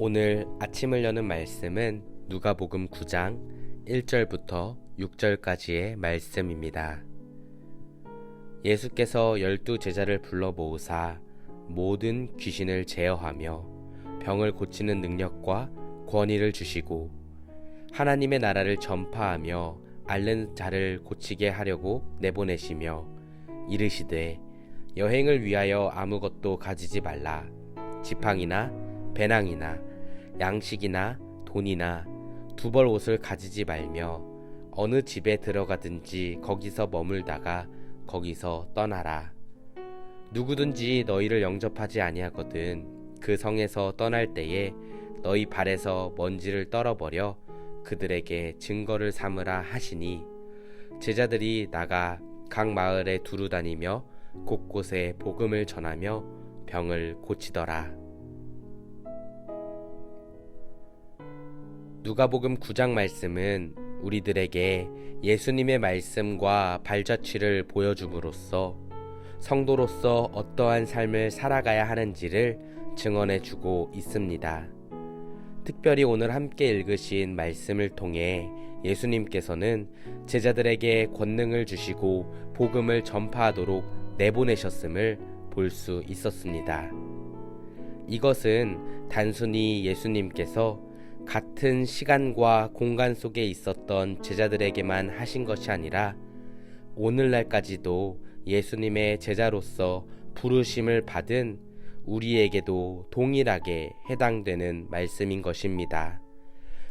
오늘 아침을 여는 말씀은 누가복음 9장 1절부터 6절까지의 말씀입니다. 예수께서 12 제자를 불러 모으사 모든 귀신을 제어하며 병을 고치는 능력과 권위를 주시고 하나님의 나라를 전파하며 앓는 자를 고치게 하려고 내보내시며 이르시되 여행을 위하여 아무것도 가지지 말라. 지팡이나 배낭이나 양식이나 돈이나 두벌 옷을 가지지 말며 어느 집에 들어가든지 거기서 머물다가 거기서 떠나라. 누구든지 너희를 영접하지 아니하거든 그 성에서 떠날 때에 너희 발에서 먼지를 떨어버려 그들에게 증거를 삼으라 하시니 제자들이 나가 각 마을에 두루 다니며 곳곳에 복음을 전하며 병을 고치더라. 누가복음 9장 말씀은 우리들에게 예수님의 말씀과 발자취를 보여줌으로써 성도로서 어떠한 삶을 살아가야 하는지를 증언해주고 있습니다. 특별히 오늘 함께 읽으신 말씀을 통해 예수님께서는 제자들에게 권능을 주시고 복음을 전파하도록 내보내셨음을 볼 수 있었습니다. 이것은 단순히 예수님께서 같은 시간과 공간 속에 있었던 제자들에게만 하신 것이 아니라 오늘날까지도 예수님의 제자로서 부르심을 받은 우리에게도 동일하게 해당되는 말씀인 것입니다.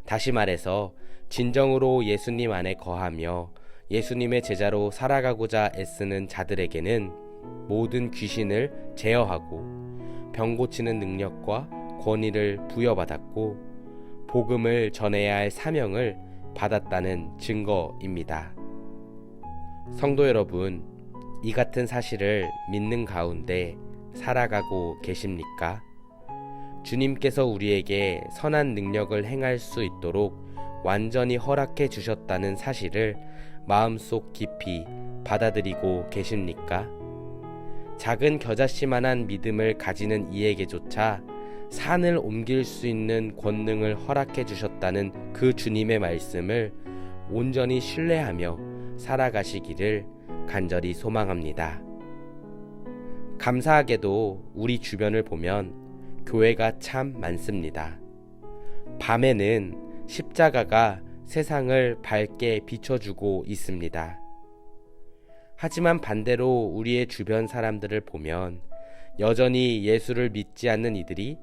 다시 말해서 진정으로 예수님 안에 거하며 예수님의 제자로 살아가고자 애쓰는 자들에게는 모든 귀신을 제어하고 병 고치는 능력과 권위를 부여받았고 복음을 전해야 할 사명을 받았다는 증거입니다. 성도 여러분, 이 같은 사실을 믿는 가운데 살아가고 계십니까? 주님께서 우리에게 선한 능력을 행할 수 있도록 완전히 허락해 주셨다는 사실을 마음속 깊이 받아들이고 계십니까? 작은 겨자씨만한 믿음을 가지는 이에게조차 산을 옮길 수 있는 권능을 허락해 주셨다는 그 주님의 말씀을 온전히 신뢰하며 살아가시기를 간절히 소망합니다. 감사하게도 우리 주변을 보면 교회가 참 많습니다. 밤에는 십자가가 세상을 밝게 비춰주고 있습니다. 하지만 반대로 우리의 주변 사람들을 보면 여전히 예수를 믿지 않는 이들이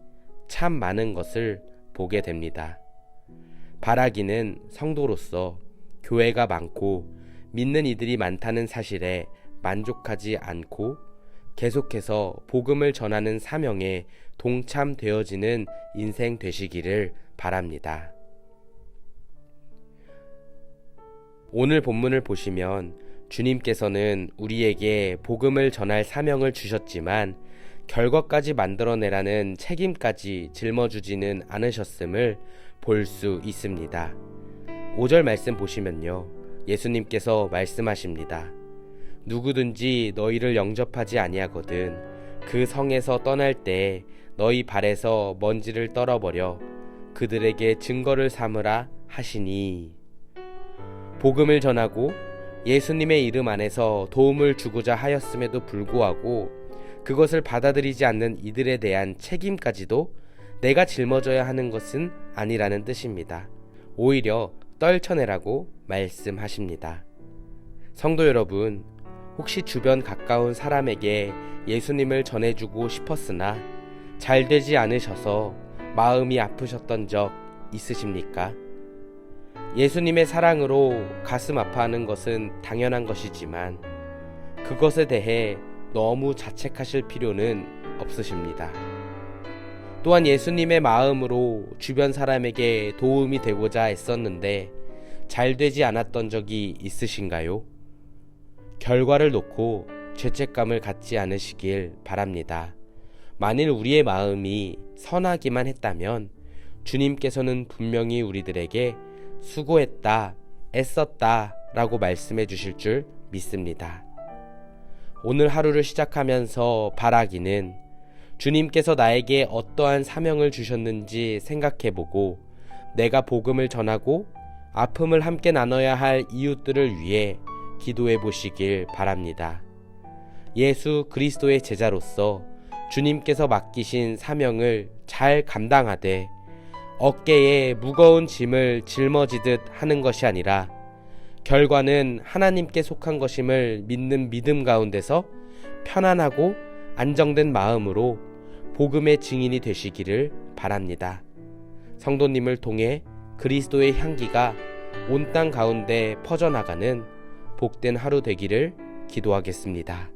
참 많은 것을 보게 됩니다. 바라기는 성도로서 교회가 많고 믿는 이들이 많다는 사실에 만족하지 않고 계속해서 복음을 전하는 사명에 동참되어지는 인생 되시기를 바랍니다. 오늘 본문을 보시면 주님께서는 우리에게 복음을 전할 사명을 주셨지만 결과까지 만들어내라는 책임까지 짊어지지는 않으셨음을 볼 수 있습니다. 5절 말씀 보시면요, 예수님께서 말씀하십니다. 누구든지 너희를 영접하지 아니하거든 그 성에서 떠날 때 너희 발에서 먼지를 떨어버려 그들에게 증거를 삼으라 하시니, 복음을 전하고 예수님의 이름 안에서 도움을 주고자 하였음에도 불구하고 그것을 받아들이지 않는 이들에 대한 책임까지도 내가 짊어져야 하는 것은 아니라는 뜻입니다. 오히려 떨쳐내라고 말씀하십니다. 성도 여러분, 혹시 주변 가까운 사람에게 예수님을 전해주고 싶었으나 잘 되지 않으셔서 마음이 아프셨던 적 있으십니까? 예수님의 사랑으로 가슴 아파하는 것은 당연한 것이지만 그것에 대해 너무 자책하실 필요는 없으십니다. 또한 예수님의 마음으로 주변 사람에게 도움이 되고자 애썼는데 잘 되지 않았던 적이 있으신가요? 결과를 놓고 죄책감을 갖지 않으시길 바랍니다. 만일 우리의 마음이 선하기만 했다면 주님께서는 분명히 우리들에게 수고했다, 애썼다 라고 말씀해 주실 줄 믿습니다. 오늘 하루를 시작하면서 바라기는 주님께서 나에게 어떠한 사명을 주셨는지 생각해보고 내가 복음을 전하고 아픔을 함께 나눠야 할 이웃들을 위해 기도해 보시길 바랍니다. 예수 그리스도의 제자로서 주님께서 맡기신 사명을 잘 감당하되 어깨에 무거운 짐을 짊어지듯 하는 것이 아니라 결과는 하나님께 속한 것임을 믿는 믿음 가운데서 편안하고 안정된 마음으로 복음의 증인이 되시기를 바랍니다. 성도님을 통해 그리스도의 향기가 온 땅 가운데 퍼져나가는 복된 하루 되기를 기도하겠습니다.